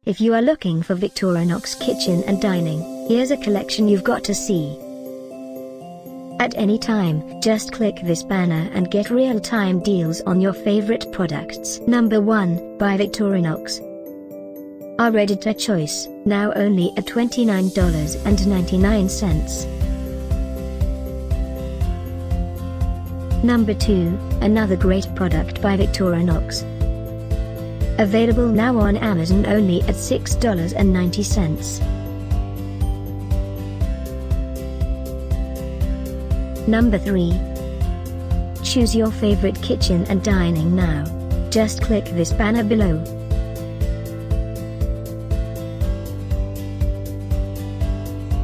If you are looking for Victorinox kitchen and dining, here's a collection you've got to see. At any time, just click this banner and get real-time deals on your favorite products. Number 1, by Victorinox. Our editor choice, now only at $29.99. Number 2, another great product by Victorinox. Available now on Amazon only at $6.90. Number 3. Choose your favorite kitchen and dining now. Just click this banner below.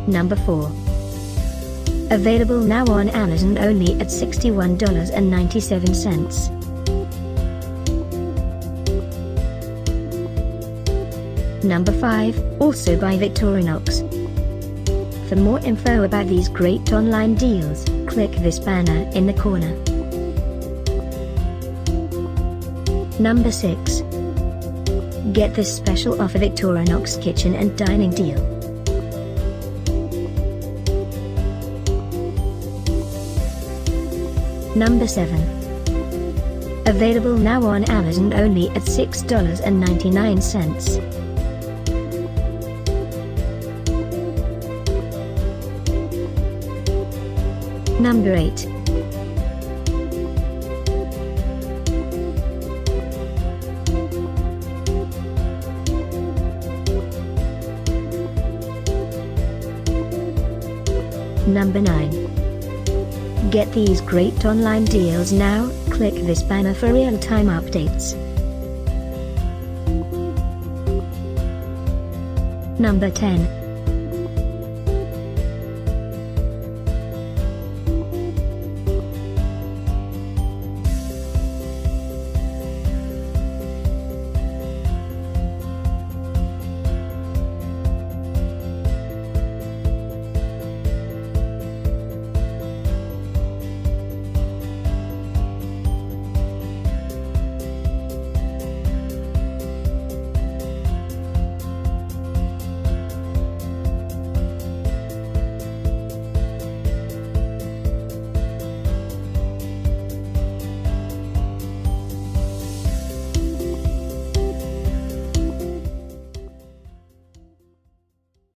Number 4. Available now on Amazon only at $61.97. Number 5, also by Victorinox. For more info about these great online deals, click this banner in the corner. Number 6. Get this special offer Victorinox kitchen and dining deal. Number 7. Available now on Amazon only at $6.99. Number 8. Number 9. Get these great online deals now, click this banner for real-time updates. Number 10.